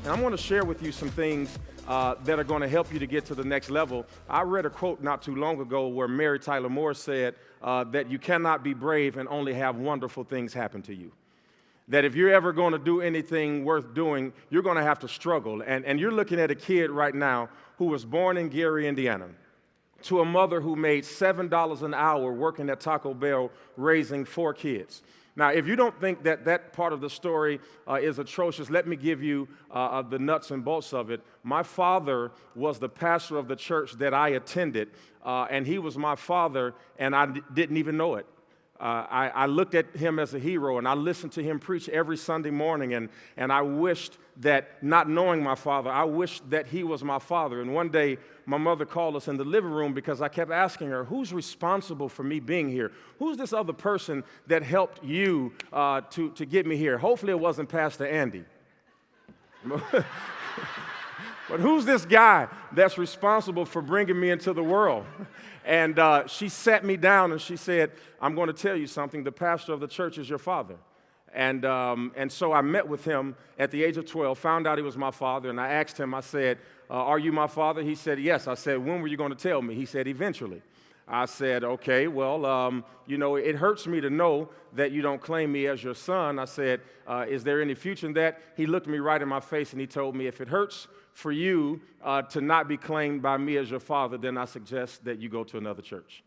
And I'm going to share with you some things that are going to help you to get to the next level. I read a quote not too long ago where Mary Tyler Moore said that you cannot be brave and only have wonderful things happen to you. That if you're ever going to do anything worth doing, you're going to have to struggle. And you're looking at a kid right now who was born in Gary, Indiana, to a mother who made $7 an hour working at Taco Bell raising 4 kids. Now, if you don't think that that part of the story is atrocious, let me give you the nuts and bolts of it. My father was the pastor of the church that I attended, and he was my father, and I didn't even know it. I looked at him as a hero, and I listened to him preach every Sunday morning, and I wished that, not knowing my father, I wished that he was my father. And one day, my mother called us in the living room because I kept asking her, who's responsible for me being here? Who's this other person that helped you to get me here? Hopefully it wasn't Pastor Andy. But who's this guy that's responsible for bringing me into the world? And she sat me down and she said, I'm going to tell you something. The pastor of the church is your father. And so I met with him at the age of 12, found out he was my father, and I asked him, I said, are you my father? He said, yes. I said, when were you going to tell me? He said, eventually. I said, okay, well, it hurts me to know that you don't claim me as your son. I said, is there any future in that? He looked me right in my face and he told me, if it hurts for you to not be claimed by me as your father, then I suggest that you go to another church.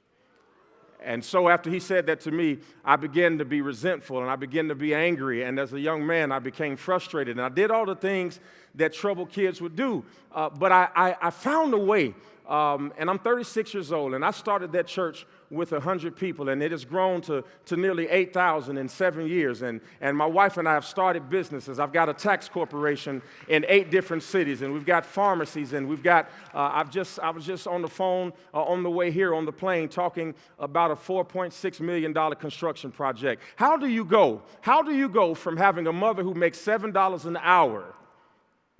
And so after he said that to me, I began to be resentful and I began to be angry. And as a young man, I became frustrated. And I did all the things that troubled kids would do. But I found a way. And I'm 36 years old, and I started that church with 100 people, and it has grown to nearly 8,000 in 7 years. And my wife and I have started businesses. I've got a tax corporation in 8 different cities, and we've got pharmacies, and we've got, I was just on the phone on the way here on the plane talking about a $4.6 million construction project. How do you go from having a mother who makes $7 an hour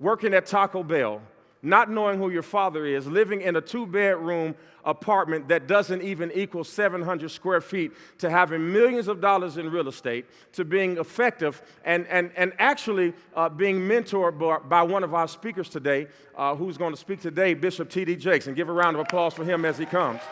working at Taco Bell, not knowing who your father is, living in a 2-bedroom apartment that doesn't even equal 700 square feet, to having millions of dollars in real estate, to being effective and actually being mentored by one of our speakers today, who's going to speak today, Bishop T.D. Jakes, and give a round of applause for him as he comes.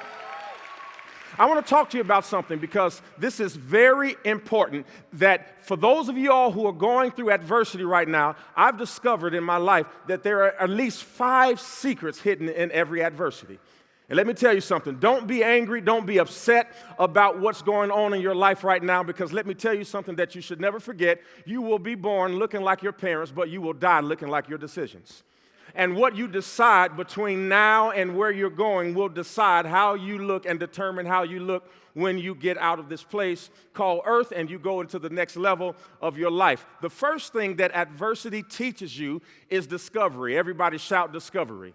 I want to talk to you about something because this is very important, that for those of you all who are going through adversity right now, I've discovered in my life that there are at least 5 secrets hidden in every adversity. And let me tell you something. Don't be angry. Don't be upset about what's going on in your life right now, because let me tell you something that you should never forget. You will be born looking like your parents, but you will die looking like your decisions. And what you decide between now and where you're going will decide how you look and determine how you look when you get out of this place called earth and you go into the next level of your life. The first thing that adversity teaches you is discovery. Everybody shout discovery.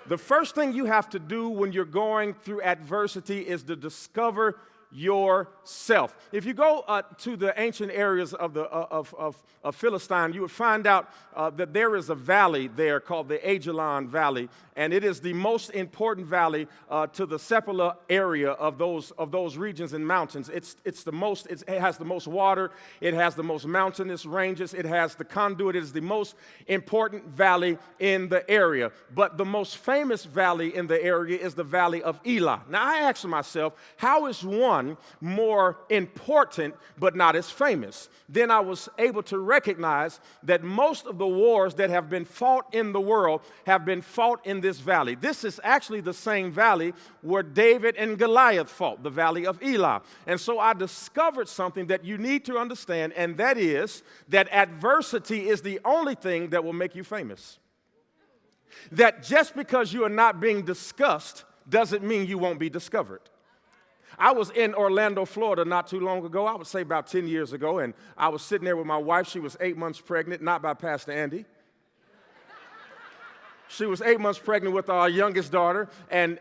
The first thing you have to do when you're going through adversity is to discover yourself. If you go to the ancient areas of Philistine, you would find out that there is a valley there called the Ajalon Valley, and it is the most important valley to the Sepulchre area of those regions and mountains. It has the most water, it has the most mountainous ranges, it has the conduit. It is the most important valley in the area. But the most famous valley in the area is the Valley of Elah. Now I asked myself, how is one more important but not as famous? Then I was able to recognize that most of the wars that have been fought in the world have been fought in this valley. This is actually the same valley where David and Goliath fought, the Valley of Elah. And so I discovered something that you need to understand, and that is that adversity is the only thing that will make you famous. That just because you are not being discussed doesn't mean you won't be discovered. I was in Orlando, Florida not too long ago, I would say about 10 years ago, and I was sitting there with my wife. She was 8 months pregnant, not by Pastor Andy. She was 8 months pregnant with our youngest daughter, and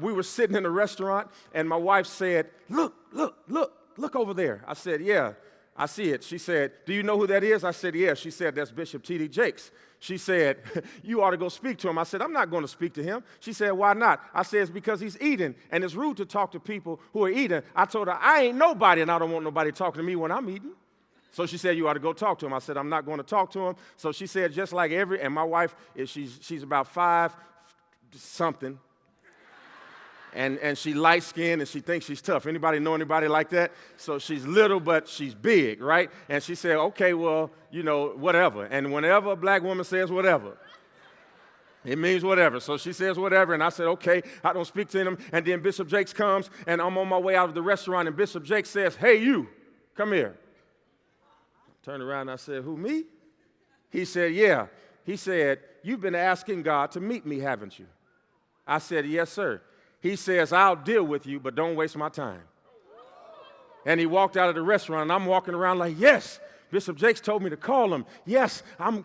we were sitting in a restaurant, and my wife said, look over there. I said, yeah, I see it. She said, do you know who that is? I said, yeah. She said, that's Bishop T.D. Jakes. She said, you ought to go speak to him. I said, I'm not going to speak to him. She said, why not? I said, it's because he's eating, and it's rude to talk to people who are eating. I told her, I ain't nobody, and I don't want nobody talking to me when I'm eating. So she said, you ought to go talk to him. I said, I'm not going to talk to him. So she said, just like and my wife, she's about 5 something, and she light-skinned, and she thinks she's tough. Anybody know anybody like that? So she's little, but she's big, right? And she said, okay, well, whatever. And whenever a black woman says whatever, it means whatever. So she says whatever, and I said, okay, I don't speak to him. And then Bishop Jakes comes, and I'm on my way out of the restaurant, and Bishop Jakes says, hey, you, come here. Turned around and I said, who, me? He said, yeah. He said, you've been asking God to meet me, haven't you? I said, yes, sir. He says, I'll deal with you, but don't waste my time. And he walked out of the restaurant, and I'm walking around like, yes, Bishop Jakes told me to call him. Yes, how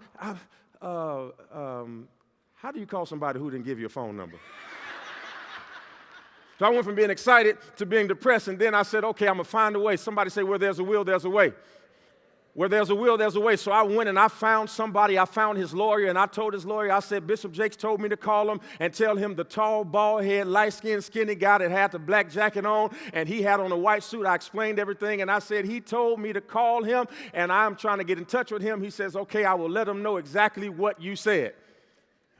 do you call somebody who didn't give you a phone number? So I went from being excited to being depressed, and then I said, okay, I'm going to find a way. Somebody say, where there's a will, there's a way. Where there's a will, there's a way. So I went and I found somebody. I found his lawyer, and I told his lawyer, I said, Bishop Jakes told me to call him and tell him the tall, bald-head, light-skinned, skinny guy that had the black jacket on, and he had on a white suit. I explained everything, and I said, he told me to call him, and I'm trying to get in touch with him. He says, okay, I will let him know exactly what you said.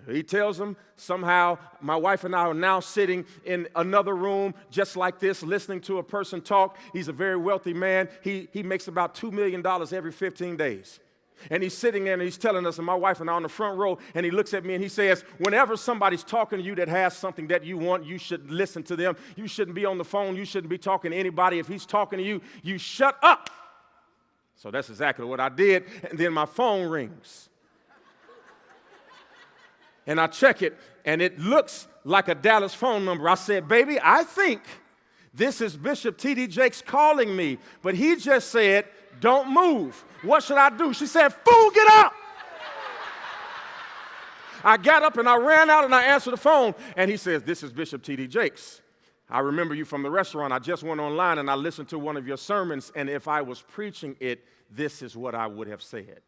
He tells them somehow my wife and I are now sitting in another room just like this, listening to a person talk. He's a very wealthy man. He makes about $2 million every 15 days. And he's sitting there and he's telling us, and my wife and I on the front row, and he looks at me and he says, whenever somebody's talking to you that has something that you want, you should listen to them. You shouldn't be on the phone. You shouldn't be talking to anybody. If he's talking to you, you shut up. So that's exactly what I did. And then my phone rings. And I check it, and it looks like a Dallas phone number. I said, baby, I think this is Bishop T.D. Jakes calling me, but he just said, don't move. What should I do? She said, fool, get up. I got up, and I ran out, and I answered the phone, and he says, this is Bishop T.D. Jakes. I remember you from the restaurant. I just went online, and I listened to one of your sermons, and if I was preaching it, this is what I would have said.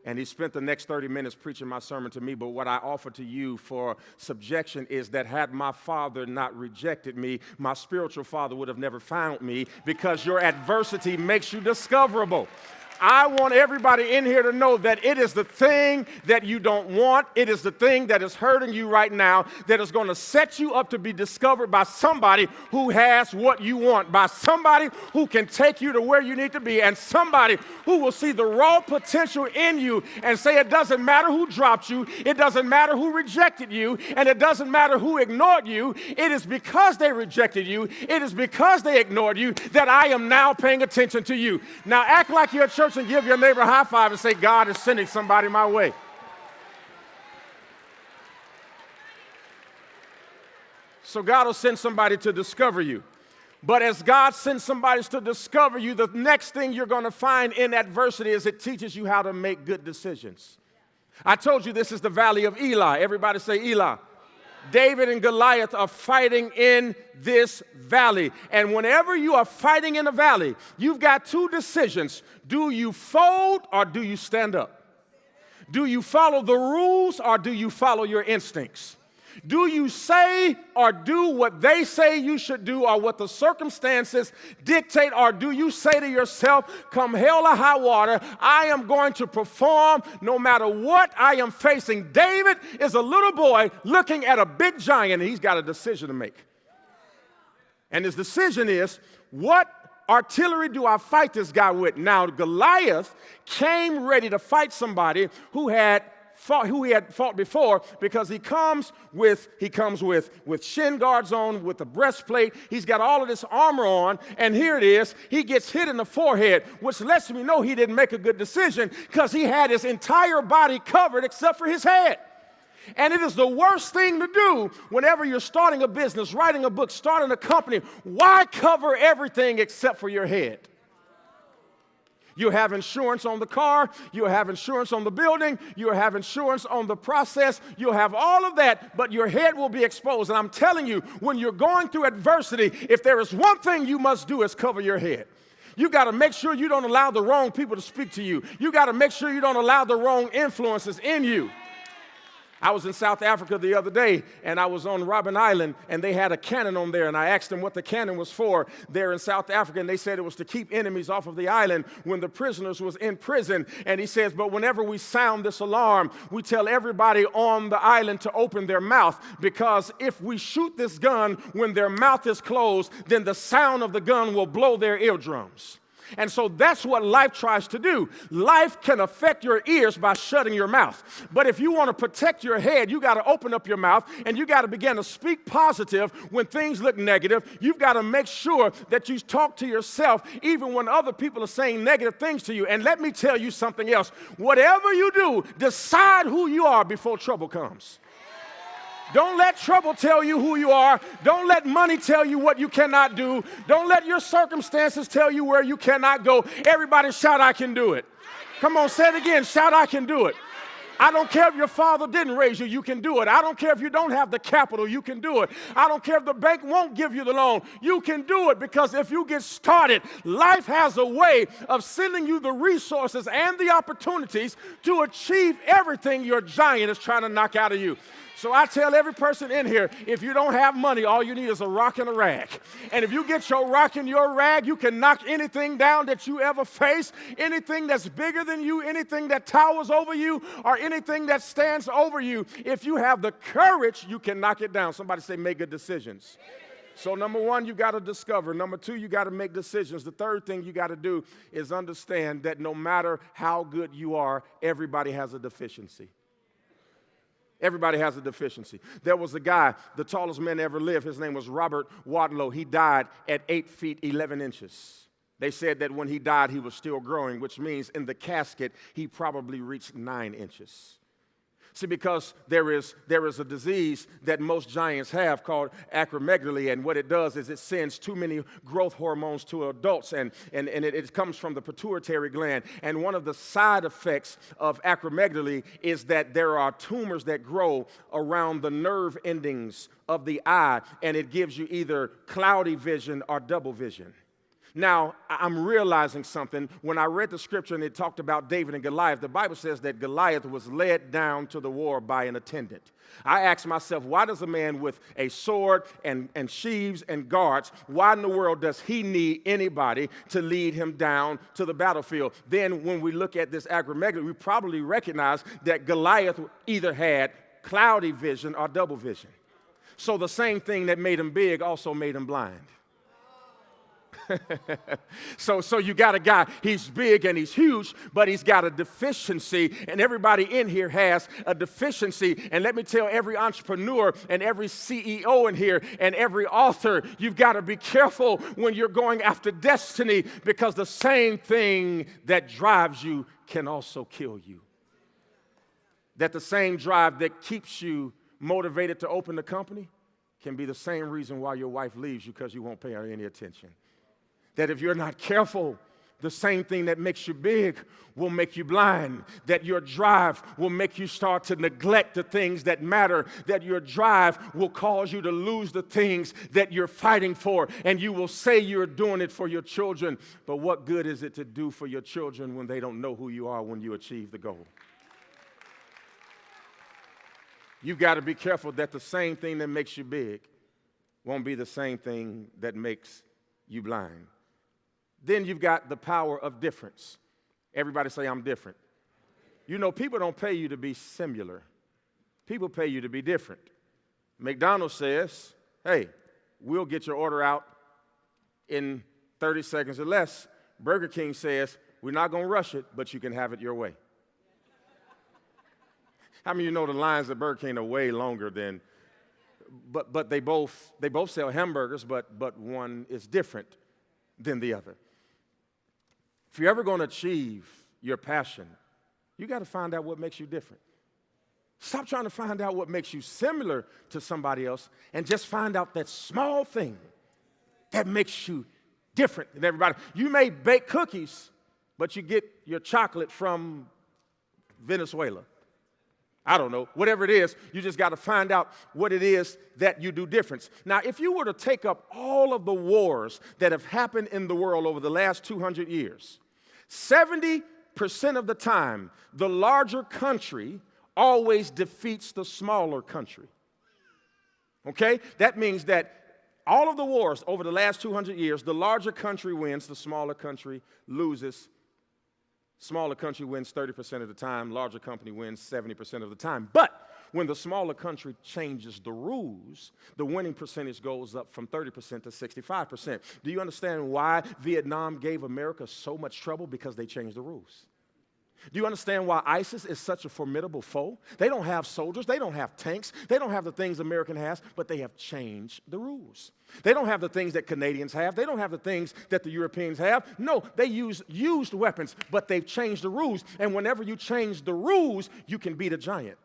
And he spent the next 30 minutes preaching my sermon to me. But what I offer to you for subjection is that had my father not rejected me, my spiritual father would have never found me, because your adversity makes you discoverable. I want everybody in here to know that it is the thing that you don't want. It is the thing that is hurting you right now that is going to set you up to be discovered by somebody who has what you want, by somebody who can take you to where you need to be, and somebody who will see the raw potential in you and say it doesn't matter who dropped you, it doesn't matter who rejected you, and it doesn't matter who ignored you. It is because they rejected you, it is because they ignored you that I am now paying attention to you. Now act like you're at church and give your neighbor a high five and say, God is sending somebody my way. So God will send somebody to discover you. But as God sends somebody to discover you, the next thing you're going to find in adversity is it teaches you how to make good decisions. I told you this is the valley of Eli. Everybody say Eli. David and Goliath are fighting in this valley. And whenever you are fighting in a valley, you've got two decisions. Do you fold or do you stand up? Do you follow the rules or do you follow your instincts? Do you say or do what they say you should do or what the circumstances dictate, or do you say to yourself, come hell or high water, I am going to perform no matter what I am facing? David is a little boy looking at a big giant, and he's got a decision to make. And his decision is, what artillery do I fight this guy with? Now, Goliath came ready to fight somebody who he had fought before, because he comes with shin guards on, with the breastplate. He's got all of this armor on, and here it is. He gets hit in the forehead, which lets me know he didn't make a good decision, because he had his entire body covered except for his head. And it is the worst thing to do whenever you're starting a business, writing a book, starting a company. Why cover everything except for your head? You'll have insurance on the car, you'll have insurance on the building, you'll have insurance on the process, you'll have all of that, but your head will be exposed. And I'm telling you, when you're going through adversity, if there is one thing you must do, is cover your head. You got to make sure you don't allow the wrong people to speak to you. You got to make sure you don't allow the wrong influences in you. I was in South Africa the other day, and I was on Robben Island, and they had a cannon on there, and I asked them what the cannon was for there in South Africa, and they said it was to keep enemies off of the island when the prisoners was in prison. And he says, but whenever we sound this alarm, we tell everybody on the island to open their mouth, because if we shoot this gun when their mouth is closed, then the sound of the gun will blow their eardrums. And so that's what life tries to do. Life can affect your ears by shutting your mouth. But if you want to protect your head, you got to open up your mouth and you got to begin to speak positive when things look negative. You've got to make sure that you talk to yourself even when other people are saying negative things to you. And let me tell you something else. Whatever you do, decide who you are before trouble comes. Don't let trouble tell you who you are. Don't let money tell you what you cannot do. Don't let your circumstances tell you where you cannot go. Everybody shout, I can do it. Come on, say it again. Shout, I can do it. I don't care if your father didn't raise you, you can do it. I don't care if you don't have the capital, you can do it. I don't care if the bank won't give you the loan, you can do it, because if you get started, life has a way of sending you the resources and the opportunities to achieve everything your giant is trying to knock out of you. So I tell every person in here, if you don't have money, all you need is a rock and a rag. And if you get your rock and your rag, you can knock anything down that you ever face, anything that's bigger than you, anything that towers over you, or anything that stands over you. If you have the courage, you can knock it down. Somebody say, make good decisions. So number one, you got to discover. Number two, you got to make decisions. The third thing you got to do is understand that no matter how good you are, everybody has a deficiency. Everybody has a deficiency. There was a guy, the tallest man ever lived. His name was Robert Wadlow. He died at 8 feet 11 inches. They said that when he died, he was still growing, which means in the casket, he probably reached 9 inches. See, because there is a disease that most giants have called acromegaly, and what it does is it sends too many growth hormones to adults, and it comes from the pituitary gland. And one of the side effects of acromegaly is that there are tumors that grow around the nerve endings of the eye, and it gives you either cloudy vision or double vision. Now, I'm realizing something. When I read the scripture and it talked about David and Goliath, the Bible says that Goliath was led down to the war by an attendant. I asked myself, why does a man with a sword and sheaves and guards, why in the world does he need anybody to lead him down to the battlefield? Then when we look at this acromegaly, we probably recognize that Goliath either had cloudy vision or double vision. So the same thing that made him big also made him blind. So you got a guy, he's big and he's huge, but he's got a deficiency, and everybody in here has a deficiency. And let me tell every entrepreneur and every CEO in here and every author, you've got to be careful when you're going after destiny, because the same thing that drives you can also kill you. That the same drive that keeps you motivated to open the company can be the same reason why your wife leaves you, because you won't pay her any attention. That if you're not careful, the same thing that makes you big will make you blind. That your drive will make you start to neglect the things that matter. That your drive will cause you to lose the things that you're fighting for. And you will say you're doing it for your children. But what good is it to do for your children when they don't know who you are when you achieve the goal? You've got to be careful that the same thing that makes you big won't be the same thing that makes you blind. Then you've got the power of difference. Everybody say, I'm different. You know, people don't pay you to be similar. People pay you to be different. McDonald's says, hey, we'll get your order out in 30 seconds or less. Burger King says, we're not going to rush it, but you can have it your way. How many of you know the lines at Burger King are way longer than, but they both sell hamburgers, but one is different than the other. If you're ever going to achieve your passion, you got to find out what makes you different. Stop trying to find out what makes you similar to somebody else, and just find out that small thing that makes you different than everybody. You may bake cookies, but you get your chocolate from Venezuela. I don't know, whatever it is, you just got to find out what it is that you do different. Now, if you were to take up all of the wars that have happened in the world over the last 200 years, 70% of the time, the larger country always defeats the smaller country. Okay? That means that all of the wars over the last 200 years, the larger country wins, the smaller country loses. Smaller country wins 30% of the time, larger country wins 70% of the time. But when the smaller country changes the rules, the winning percentage goes up from 30% to 65%. Do you understand why Vietnam gave America so much trouble? Because they changed the rules. Do you understand why ISIS is such a formidable foe? They don't have soldiers, they don't have tanks, they don't have the things American has, but they have changed the rules. They don't have the things that Canadians have, they don't have the things that the Europeans have. No, they use used weapons, but they've changed the rules. And whenever you change the rules, you can beat a giant.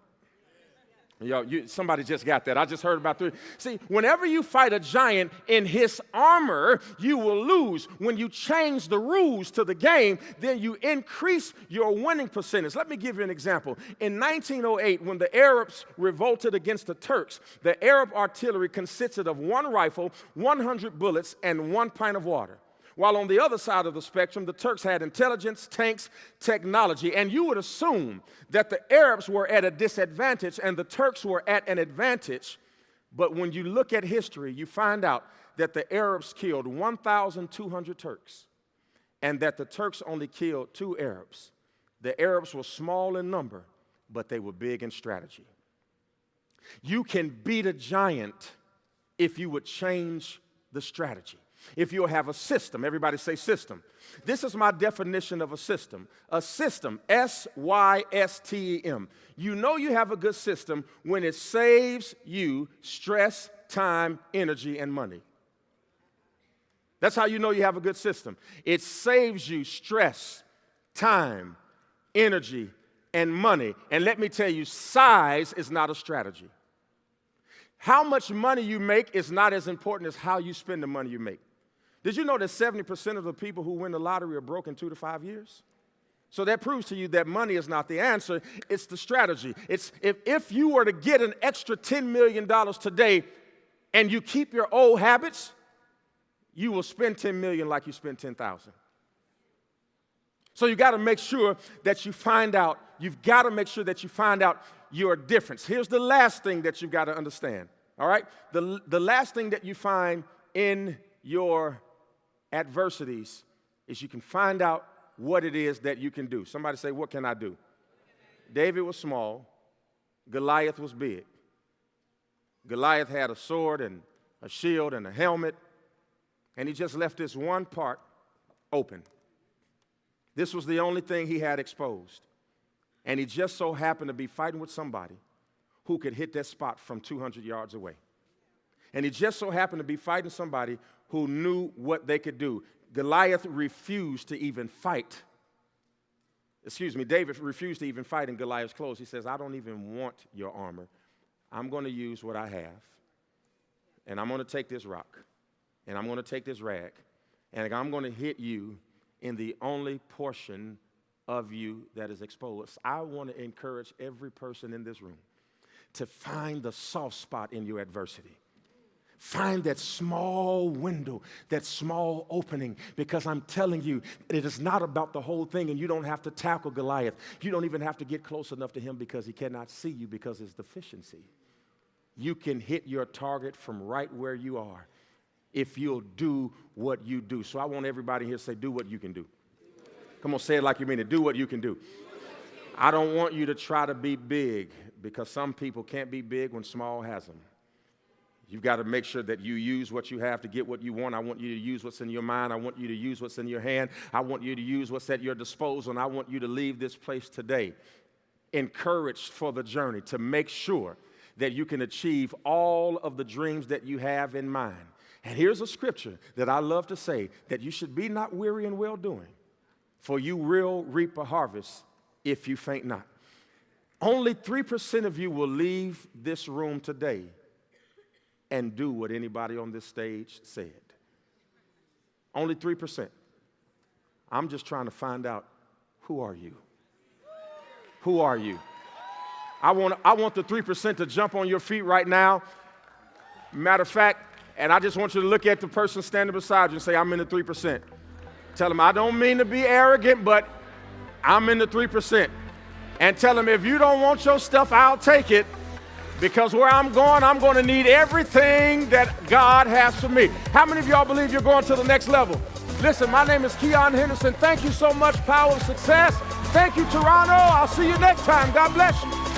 Somebody just got that. I just heard about 3. See, whenever you fight a giant in his armor, you will lose. When you change the rules to the game, then you increase your winning percentage. Let me give you an example. In 1908, when the Arabs revolted against the Turks, the Arab artillery consisted of 1 rifle, 100 bullets, and 1 pint of water. While on the other side of the spectrum, the Turks had intelligence, tanks, technology, and you would assume that the Arabs were at a disadvantage and the Turks were at an advantage. But when you look at history, you find out that the Arabs killed 1,200 Turks and that the Turks only killed 2 Arabs. The Arabs were small in number, but they were big in strategy. You can beat a giant if you would change the strategy. If you'll have a system. Everybody say system. This is my definition of a system. A system, S-Y-S-T-E-M. You know you have a good system when it saves you stress, time, energy, and money. That's how you know you have a good system. It saves you stress, time, energy, and money. And let me tell you, size is not a strategy. How much money you make is not as important as how you spend the money you make. Did you know that 70% of the people who win the lottery are broke in 2 to 5 years? So that proves to you that money is not the answer, it's the strategy. It's if you were to get an extra $10 million today and you keep your old habits, you will spend $10 million like you spent $10,000. So you got to make sure that you find out, your difference. Here's the last thing that you've got to understand, all right? The last thing that you find in your adversities is you can find out what it is that you can do. Somebody say, what can I do? David was small. Goliath was big. Goliath had a sword and a shield and a helmet, and he just left this one part open. This was the only thing he had exposed. And he just so happened to be fighting with somebody who could hit that spot from 200 yards away. And he just so happened to be fighting somebody who knew what they could do. David refused to even fight in Goliath's clothes. He says, I don't even want your armor. I'm going to use what I have. And I'm going to take this rock. And I'm going to take this rag. And I'm going to hit you in the only portion of you that is exposed. I want to encourage every person in this room to find the soft spot in your adversity. Find that small window, that small opening, because I'm telling you, it is not about the whole thing, and you don't have to tackle Goliath. You don't even have to get close enough to him because he cannot see you because it's deficiency. You can hit your target from right where you are if you'll do what you do. So I want everybody here to say, do what you can do. Come on, say it like you mean it. Do what you can do. I don't want you to try to be big because some people can't be big when small has them. You've got to make sure that you use what you have to get what you want. I want you to use what's in your mind. I want you to use what's in your hand. I want you to use what's at your disposal, and I want you to leave this place today encouraged for the journey to make sure that you can achieve all of the dreams that you have in mind. And here's a scripture that I love to say, that you should be not weary in well-doing, for you will reap a harvest if you faint not. Only 3% of you will leave this room today and do what anybody on this stage said. Only 3%. I'm just trying to find out, who are you? Who are you? I want the 3% to jump on your feet right now. Matter of fact, and I just want you to look at the person standing beside you and say, I'm in the 3%. Tell them, I don't mean to be arrogant, but I'm in the 3%. and tell him, if you don't want your stuff, I'll take it, because where I'm going to need everything that God has for me. How many of y'all believe you're going to the next level? Listen, my name is Keion Henderson. Thank you so much, Power of Success. Thank you, Toronto. I'll see you next time. God bless you.